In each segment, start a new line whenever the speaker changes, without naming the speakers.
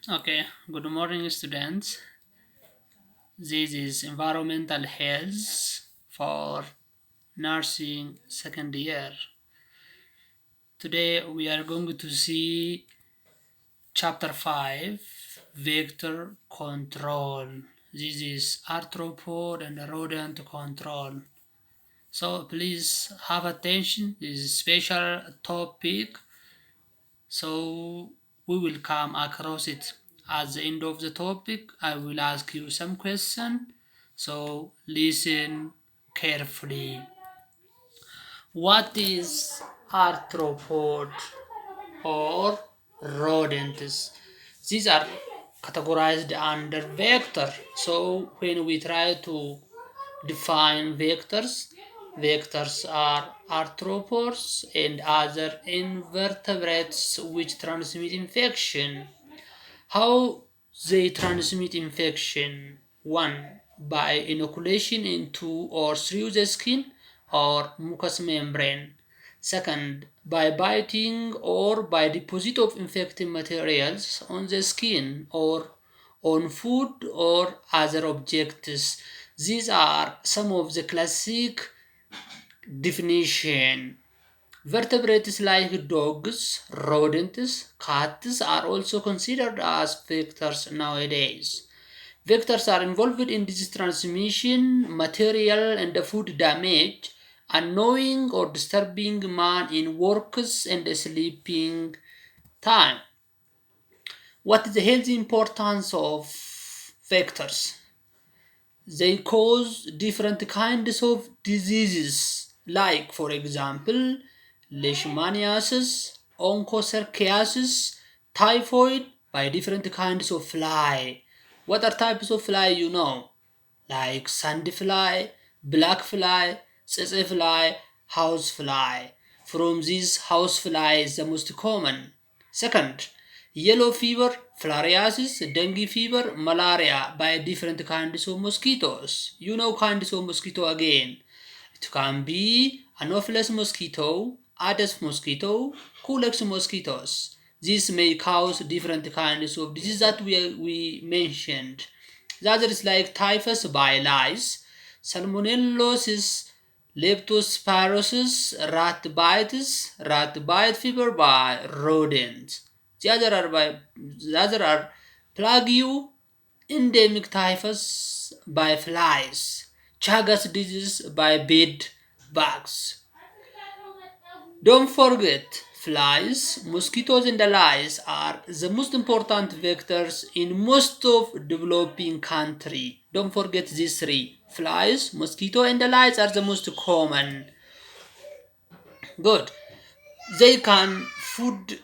Okay, good morning, students. This is environmental health for nursing second year. Today we are going to see chapter 5 vector control. This is arthropod and rodent control. So please have attention. This is a special topic. So we will come across it at the end of the topic. I will ask you some question. So listen carefully. What is arthropod or rodents? These are categorized under vector. So when we try to define vectors, vectors are arthropods and other invertebrates which transmit infection. How they transmit infection? One, by inoculation into or through the skin or mucous membrane. Second, by biting or by deposit of infected materials on the skin or on food or other objects. These are some of the classic definition. Vertebrates like dogs, rodents, cats are also considered as vectors nowadays. Vectors are involved in disease transmission, material and food damage, annoying or disturbing man in works and sleeping time. What is the health importance of vectors? They cause different kinds of diseases, like, for example, leishmaniasis, onchocerciasis, typhoid, by different kinds of fly. What are types of fly you know? Like sandy fly, black fly, tsetse fly, house fly. From these, house fly is the most common. Second, yellow fever, filariasis, dengue fever, malaria by different kinds of mosquitoes. You know kinds of mosquito again. It can be Anopheles mosquito, Aedes mosquito, Culex mosquitoes. This may cause different kinds of disease that we mentioned. The other is like typhus by lice, salmonellosis, leptospirosis, rat bite fever by rodents. The other are plague, endemic typhus by flies, Chagas disease by bed bugs. Don't forget, flies, mosquitoes, and the lice are the most important vectors in most of developing country. Don't forget these three. Flies, mosquito, and the lice are the most common. Good. They can food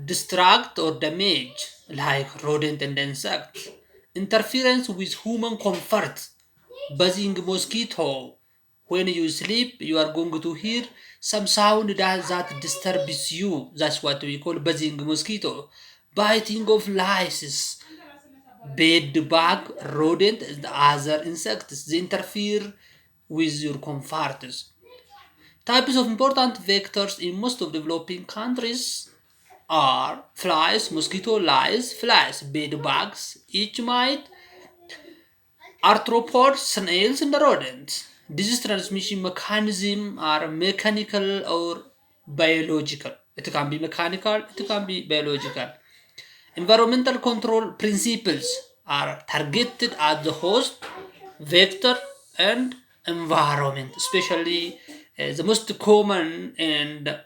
distract or damage, like rodent and insect. Interference with human comfort, buzzing mosquito. When you sleep, you are going to hear some sound that disturbs you. That's what we call buzzing mosquito. Biting of lice, bed bug, rodent, and other insects. They interfere with your comforts. Types of important vectors in most of developing countries are flies, mosquito, lice, flies, bed bugs, each mite, arthropods, snails, and rodents. Disease transmission mechanism are mechanical or biological. It can be mechanical, it can be biological. Environmental control principles are targeted at the host, vector, and environment, especially the most common and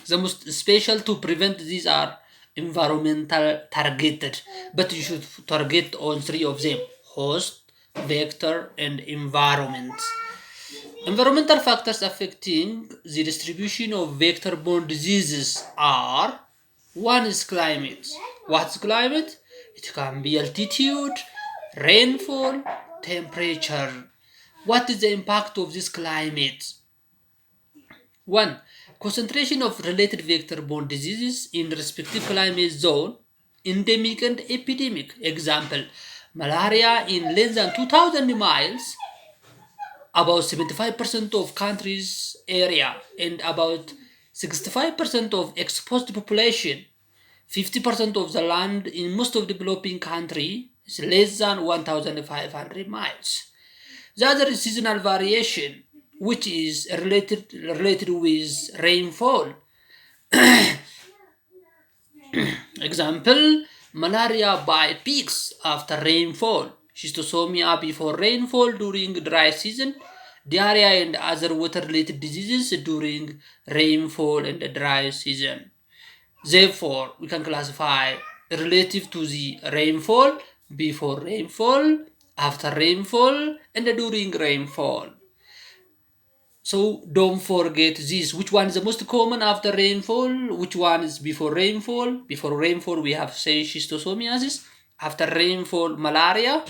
the most special to prevent these are environmental targeted, but you should target on three of them: host, vector, and environment. Environmental factors affecting the distribution of vector-borne diseases are: one is climate. What's climate? It can be altitude, rainfall, temperature. What is the impact of this climate? One, concentration of related vector-borne diseases in respective climate zone, endemic and epidemic. Example, malaria in less than 2,000 miles, about 75% of country's area and about 65% of exposed population. 50% of the land in most of developing country is less than 1,500 miles. The other is seasonal variation, which is related with rainfall. Example, malaria by peaks after rainfall, schistosomia before rainfall during dry season, diarrhea and other water-related diseases during rainfall and dry season. Therefore, we can classify relative to the rainfall, before rainfall, after rainfall, and during rainfall. So don't forget this. Which one is the most common after rainfall? Which one is before rainfall? Before rainfall, we have, say, schistosomiasis. After rainfall, malaria.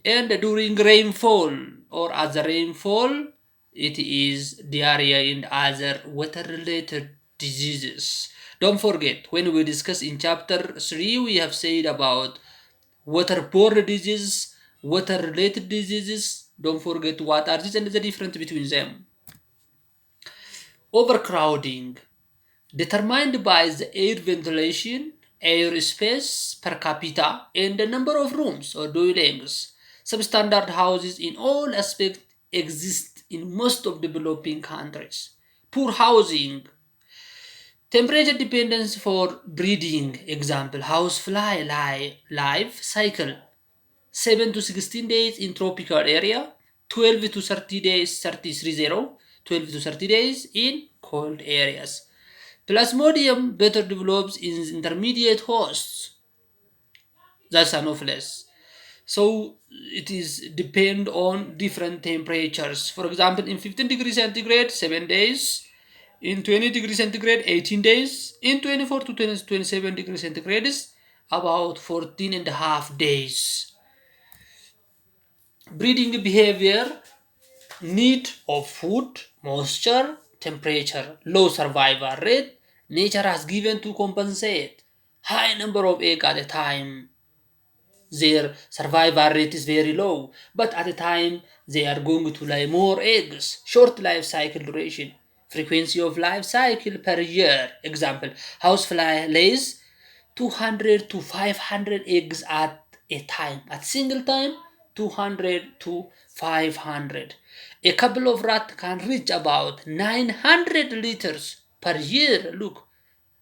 And during rainfall or as the rainfall, it is diarrhea and other water-related diseases. Don't forget, when we discuss in chapter 3, we have said about waterborne diseases, water-related diseases. Don't forget what are these and the difference between them. Overcrowding, determined by the air ventilation, air space per capita, and the number of rooms or dwellings. Substandard houses in all aspects exist in most of developing countries. Poor housing, temperature dependence for breeding. Example, housefly life cycle 7 to 16 days in tropical area, 12 to 30 days, 12 to 30 days in cold areas. Plasmodium better develops in intermediate hosts. That's Anopheles. So it is depend on different temperatures. For example, in 15 degrees centigrade, 7 days. In 20 degrees centigrade, 18 days. In 24 to 27 degrees centigrade, about 14 and a half days. Breeding behavior, need of food, moisture, temperature, low survival rate. Nature has given to compensate high number of eggs at a time. Their survival rate is very low, but at a time they are going to lay more eggs. Short life cycle duration, frequency of life cycle per year. Example, housefly lays 200 to 500 eggs at a time. At single time, 200 to 500. A couple of rat can reach about 900 liters per year. Look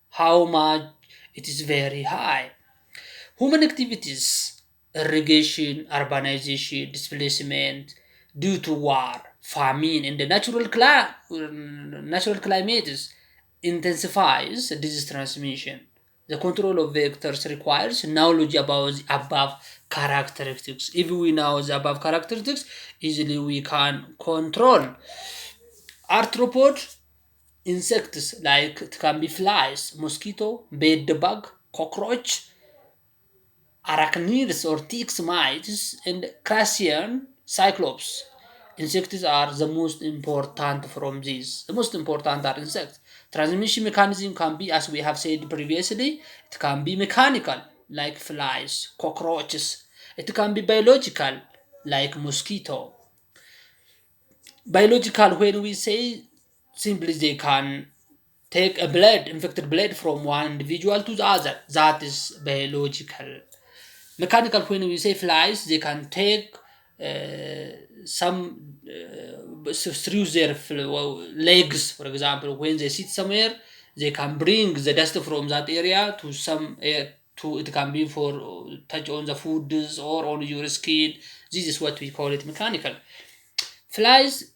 how much it is very high. Human activities, irrigation, urbanization, displacement due to war, famine, and the natural climates intensifies disease transmission. The control of vectors requires knowledge about the above characteristics. If we know the above characteristics, easily we can control. Arthropod, insects like it can be flies, mosquito, bedbug, cockroach, arachnids or ticks, mites, and crustacean, cyclops. Insects are the most important from these. The most important are insects. Transmission mechanism can be, as we have said previously, it can be mechanical, like flies, cockroaches. It can be biological, like mosquito. Biological, when we say simply they can take a blood, infected blood from one individual to the other. That is biological. Mechanical, when we say flies, they can take some through their legs, for example. When they sit somewhere, they can bring the dust from that area to some to it can be for touch on the foods or on your skin. This is what we call it mechanical. Flies,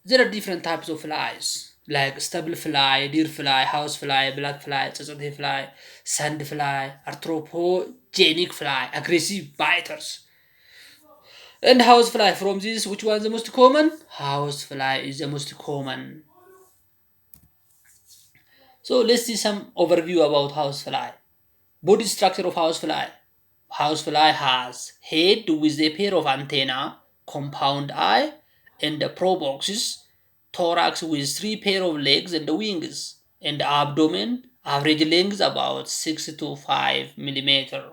there are different types of flies like stable fly, deer fly, house fly, blood fly, tsatsate fly, sand fly, arthropogenic fly, aggressive biters. And house fly, from this, which one is the most common? House fly is the most common. So let's see some overview about house fly. Body structure of house fly. House fly has head with a pair of antenna, compound eye, and the proboscis, thorax with 3 pair of legs and wings, and abdomen, average length about 6 to 5 millimeter.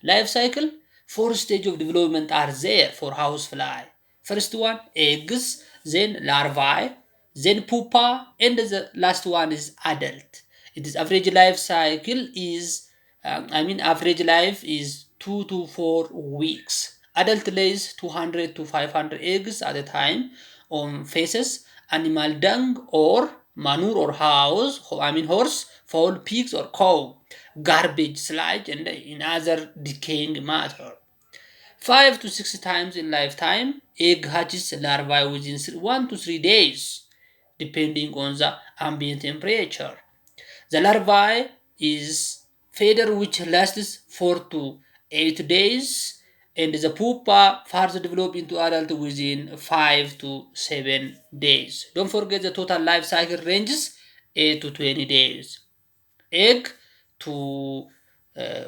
Life cycle, 4 stages of development are there for housefly. First one, eggs, then larvae, then pupa, and the last one is adult. Its average life cycle is Average life is 2 to 4 weeks. Adult lays 200 to 500 eggs at a time on feces, animal dung, or manure or horse, fowl, pigs, or cow, garbage, sludge, and in other decaying matter. 5 to 6 times in lifetime, egg hatches larvae within 1 to 3 days, depending on the ambient temperature. The larvae is feeder which lasts 4 to 8 days, and the pupa further develop into adult within 5 to 7 days. Don't forget the total life cycle ranges 8 to 20 days. Egg to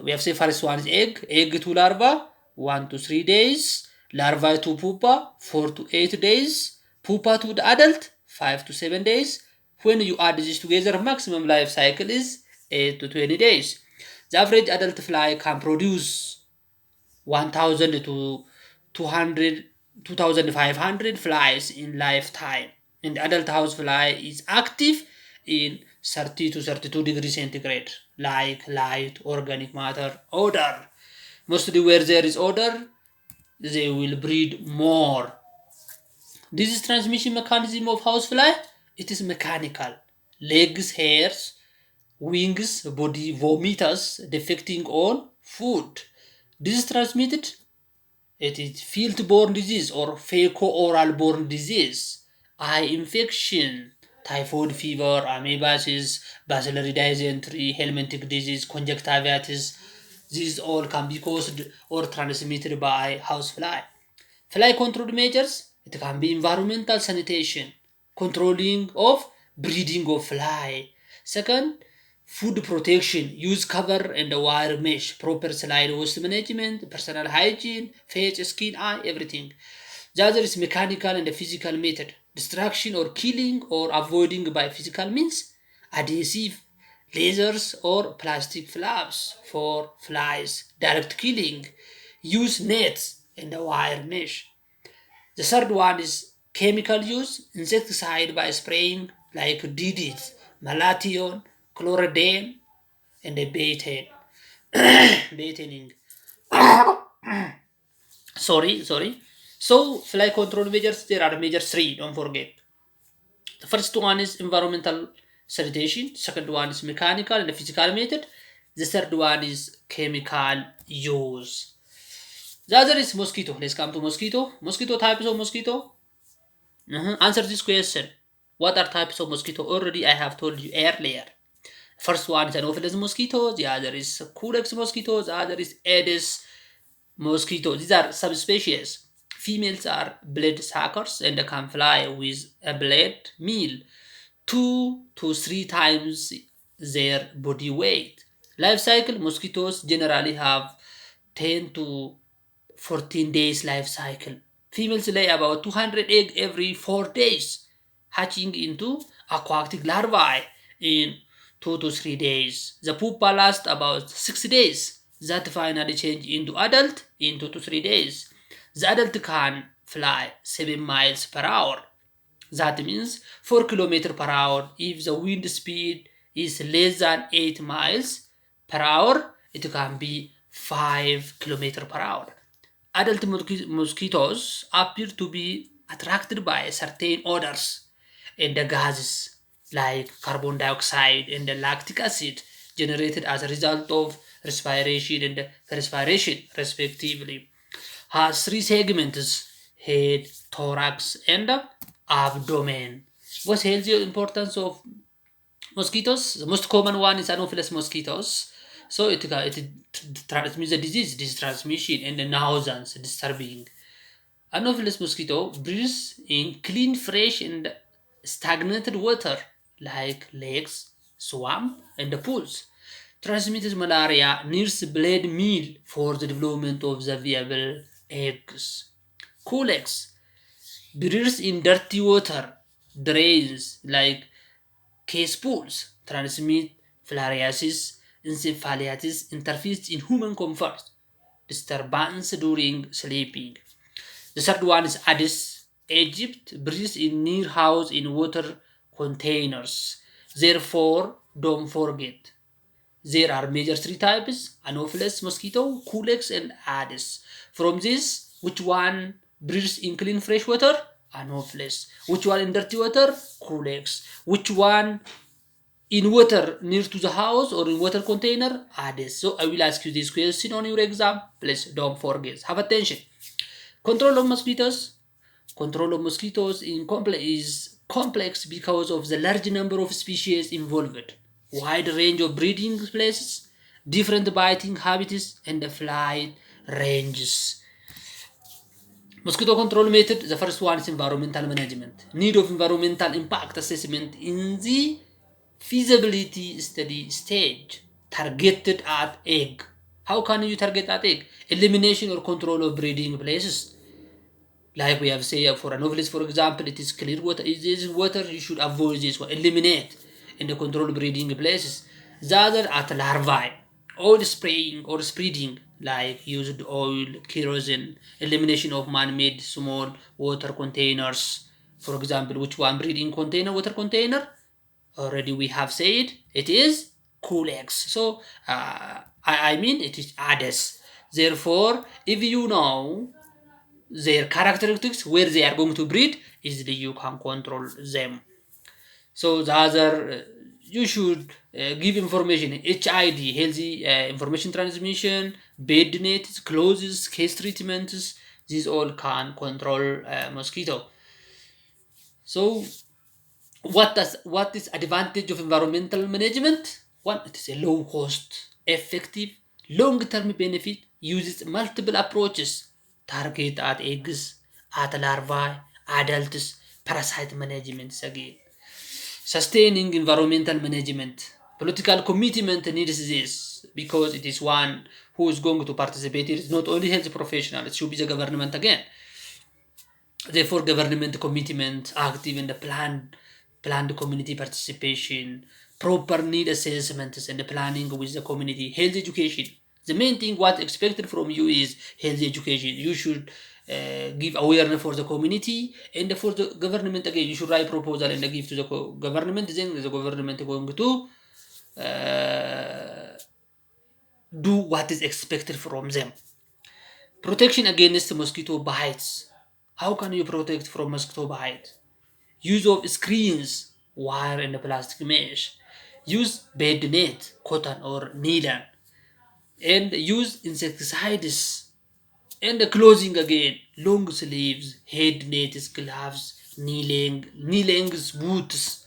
we have say first one is egg to larva 1 to 3 days, larva to pupa 4 to 8 days, pupa to the adult 5 to 7 days. When you add this together, maximum life cycle is 8 to 20 days. The average adult fly can produce 1000 to 200 2500 flies in lifetime, and the adult housefly is active in 30 to 32 degrees centigrade, like light, organic matter, odor. Mostly where there is odor, they will breed more. Disease transmission mechanism of housefly, it is mechanical. Legs, hairs, wings, body, vomitus, defecting on food. Disease transmitted, it is field-borne disease or fecal-oral-borne disease, eye infection, typhoid fever, amoebasis, bacillary dysentery, helminthic disease, conjunctivitis. These all can be caused or transmitted by housefly. Fly control measures, it can be environmental sanitation, controlling of breeding of fly. Second, food protection, use cover and wire mesh, proper slide waste management, personal hygiene, face, skin, eye, everything. The other is mechanical and physical method, destruction or killing or avoiding by physical means, adhesive, lasers or plastic flaps for flies, direct killing, use nets and a wire mesh. The third one is chemical use, insecticide by spraying like DDT, malathion, chloroden, and a betaine. Betaining. Sorry. So fly control measures, there are measures three, don't forget. The first one is environmental sanitation, second one is mechanical and physical method, the third one is chemical use. The other is mosquito. Let's come to mosquito. Mosquito types of mosquito. Answer this question. What are types of mosquito? Already I have told you earlier. First one is Anopheles mosquito. The other is Culex mosquito. The other is Aedes mosquito. These are subspecies. Females are blade suckers and can fly with a blade meal 2 to 3 times their body weight. Life cycle, mosquitoes generally have 10 to 14 days life cycle. Females lay about 200 eggs every 4 days, hatching into aquatic larvae in 2 to 3 days. The pupa lasts about 6 days, that finally change into adult in 2 to 3 days. The adult can fly 7 miles per hour. That means 4 kilometers per hour. If the wind speed is less than 8 miles per hour, it can be 5 kilometers per hour. Adult mosquitoes appear to be attracted by certain odors and the gases like carbon dioxide and the lactic acid generated as a result of respiration and perspiration, respectively. Has three segments: head, thorax, and abdomen. What's the importance of mosquitoes? The most common one is Anopheles mosquitoes. So it transmits the disease transmission and the nuisance disturbing. Anopheles mosquito breathes in clean, fresh, and stagnated water like lakes, swamp, and the pools. Transmits malaria near blade meal for the development of the viable eggs. Culex breathes in dirty water, drains like case pools, transmit filariasis, encephalitis, interferes in human comfort, disturbance during sleeping. The third one is Addis Egypt, breathes in near house in water containers. Therefore, don't forget. there are major three types: Anopheles mosquito, Culex, and Aedes. From this, which one breeds in clean fresh water? Anopheles. Which one in dirty water? Culex. Which one in water near to the house or in water container? Aedes. So I will ask you this question on your exam. Please don't forget. Have attention. Control of mosquitoes. Control of mosquitoes is complex because of the large number of species involved, wide range of breeding places, different biting habits, and the flight ranges. Mosquito control method, the first one is environmental management. Need of environmental impact assessment in the feasibility study stage, targeted at egg. How can you target at egg? Elimination or control of breeding places. Like we have said for Anopheles, for example, it is clear water. It is water, you should avoid this one. Eliminate in the controlled breeding places. The other at larvae, oil spraying or spreading, like used oil, kerosene, elimination of man-made small water containers. For example, which one breeding container, water container? Already we have said it is Culex. So I mean it is Aedes. Therefore, if you know their characteristics, where they are going to breed, easily you can control them. So the other, you should give information: HID, healthy information transmission, bed nets, clothes, case treatments. These all can control mosquito. So what is advantage of environmental management? One, it is a low cost, effective, long-term benefit, uses multiple approaches, target at eggs, at larvae, adults, parasite management again. Sustaining environmental management. Political commitment needs this because it is one who is going to participate. It is not only health professional, it should be the government again. Therefore, government commitment, active in the planned community participation, proper need assessments and the planning with the community, health education. The main thing what expected from you is health education. You should give awareness for the community and for the government again. You should write proposal and give to the government. Then the government going to do what is expected from them. Protection against mosquito bites. How can you protect from mosquito bite? Use of screens, wire and plastic mesh. Use bed net, cotton or nylon. And use insecticides. And the clothing again, long sleeves, head nets, gloves, knee-length boots.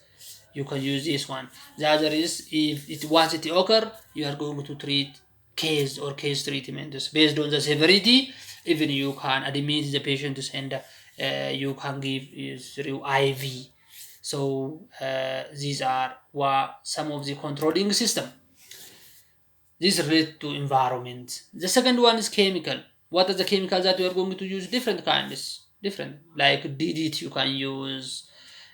You can use this one. The other is, if it once it occur, you are going to treat case or case treatments based on the severity. Even you can admit the patient and you can give through IV. So these are some of the controlling system. This relates to environment. The second one is chemical. What are the chemicals that you are going to use? Different kinds. Different. Like DDT you can use.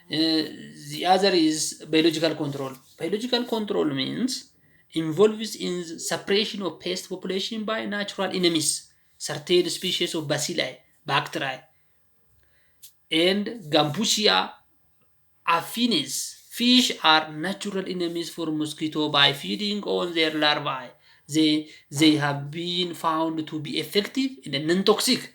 The other is biological control. Biological control means involves in the suppression of pest population by natural enemies, certain species of bacilli, bacteria, and Gambusia affinis. Fish are natural enemies for mosquito by feeding on their larvae. They have been found to be effective and non-toxic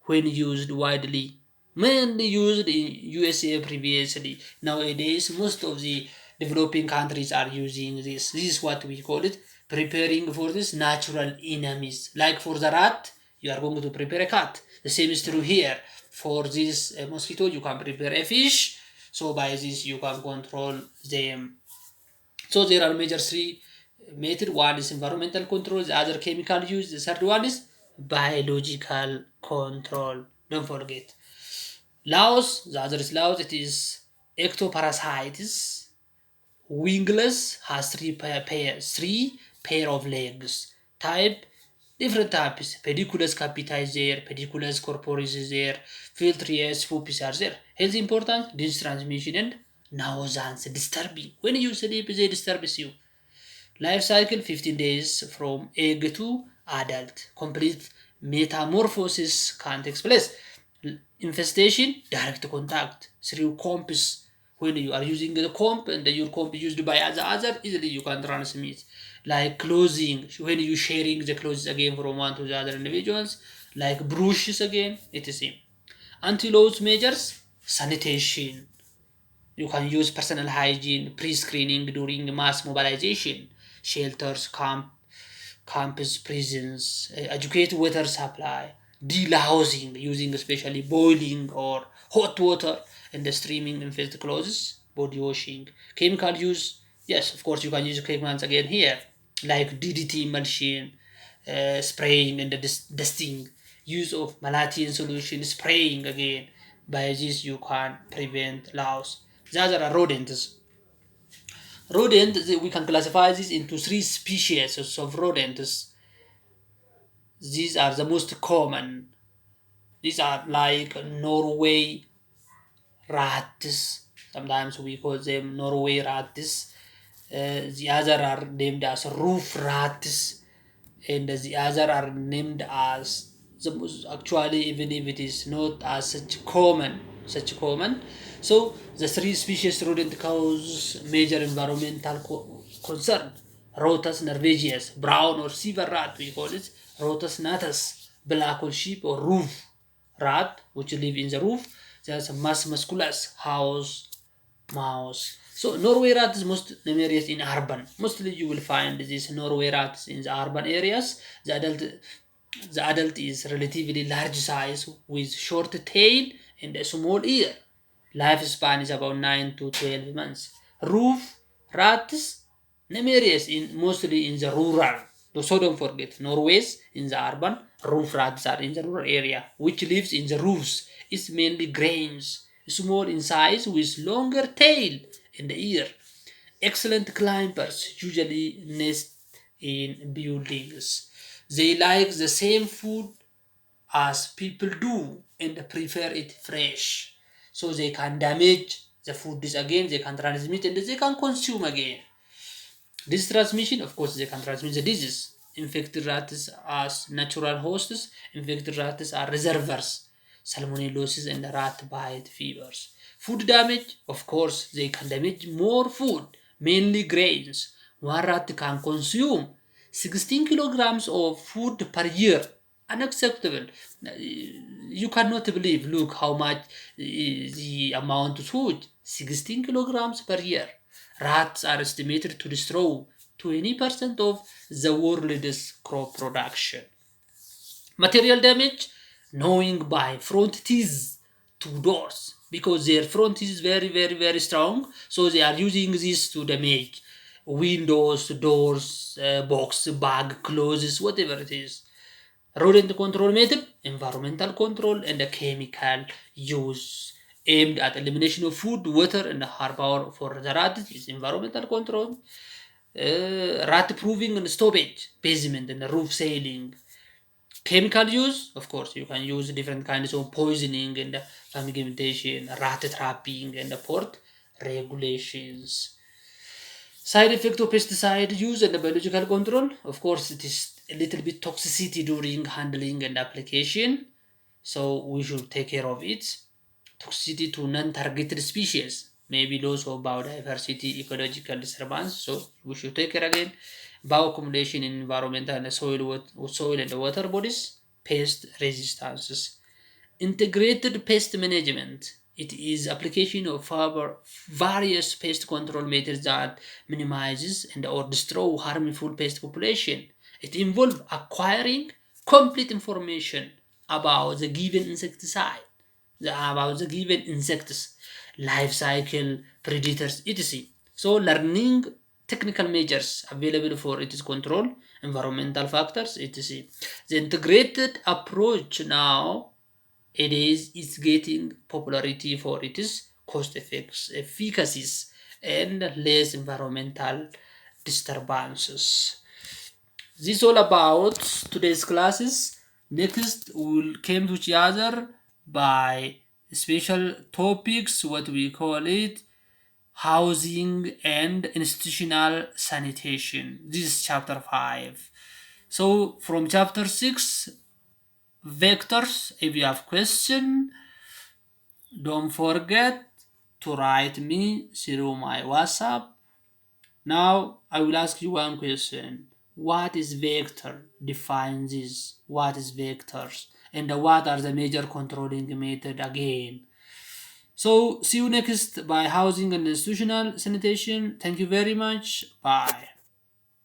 when used widely. Mainly used in USA previously. Nowadays, most of the developing countries are using this. This is what we call it, preparing for this natural enemies. Like for the rat, you are going to prepare a cat. The same is true here. For this mosquito, you can prepare a fish. So by this, you can control them. So there are major three methods. One is environmental control, the other chemical use, the third one is biological control. Don't forget. Laos, the other is Laos, it is ectoparasites. Wingless, has three pair of legs. Type, different types. Pediculus capita is there, Pediculus corporis is there, Filtrius pupis are there. Health important, disease transmission and nausance, disturbing. When you sleep, they disturb you. Life cycle 15 days from egg to adult. Complete metamorphosis can take place. Infestation, direct contact through comps. When you are using the comp and your comp used by the other, easily you can transmit. like clothing, when you sharing the clothes again from one to the other individuals, like brushes again, etc. Anti-loss measures, sanitation. You can use personal hygiene, pre-screening during mass mobilization, shelters, campus prisons, educate water supply, delousing, using especially boiling or hot water, and the streaming infested clothes, body washing, chemical use. Yes, of course, you can use chemicals again here, like DDT emulsion, spraying and the dusting, use of malathion solution, spraying again. By this, you can prevent loss. The other are rodents. We can classify this into three species of rodents. These are the most common. These are like Norway rats. Sometimes we call them Norway rats. The other are named as roof rats, and the other are named as the most, actually, even if it is not as such common. So the three species rodent cause major environmental concern. Rotus norvegius, brown or silver rat, we call it. Rotus natus, black or sheep or roof rat, which live in the roof. There's a Mus musculus, house mouse. So Norway rat is most numerous in urban. Mostly you will find these Norway rats in the urban areas. The adult is relatively large size with short tail and a small ear. Lifespan is about 9 to 12 months. Roof rats numerous in mostly in the rural. So don't forget, Norway's in the urban, roof rats are in the rural area, which lives in the roofs. It's mainly grains, small in size with longer tail and ear. Excellent climbers, usually nest in buildings. They like the same food as people do and prefer it fresh. So they can damage the food again, they can transmit and they can consume again. This transmission, of course, they can transmit the disease. Infected rats as natural hosts, infected rats are reservoirs, salmonellosis and rat bite fevers. Food damage, of course, they can damage more food, mainly grains. One rat can consume 16 kilograms of food per year. Unacceptable. You cannot believe, look how much the amount of food, 16 kilograms per year. Rats are estimated to destroy 20% of the world's crop production. Material damage, knowing by front teeth to doors, because their front is very, very, very strong. So they are using this to damage windows, doors, box, bag, clothes, whatever it is. Rodent control method, environmental control, and the chemical use aimed at elimination of food, water, and harbor for the rats is environmental control. Rat proofing and stoppage, basement and roof sealing. Chemical use, of course, you can use different kinds of poisoning and fumigation, rat trapping, and port regulations. Side effect of pesticide use and biological control, of course, it is a little bit toxicity during handling and application, so we should take care of it. Toxicity to non-targeted species, maybe loss of biodiversity, ecological disturbance, so we should take care again. Bioaccumulation in environmental and soil and water bodies, pest resistances. Integrated pest management. It is application of various pest control methods that minimizes and or destroy harmful pest population. It involves acquiring complete information about the given insecticide, about the given insects, life cycle, predators, etc. So learning technical measures available for its control, environmental factors, etc. The integrated approach now it is getting popularity for its cost effects, efficacies, and less environmental disturbances. This is all about today's classes. Next, we'll come to each other by special topics, what we call it, housing and institutional sanitation. This is chapter 5. So from chapter 6, vectors, if you have question, don't forget to write me through my WhatsApp Now I will ask you one question. What is vector? Define this. What is vectors? And what are the major controlling method again? So see you next by housing and institutional sanitation. Thank you very much. Bye.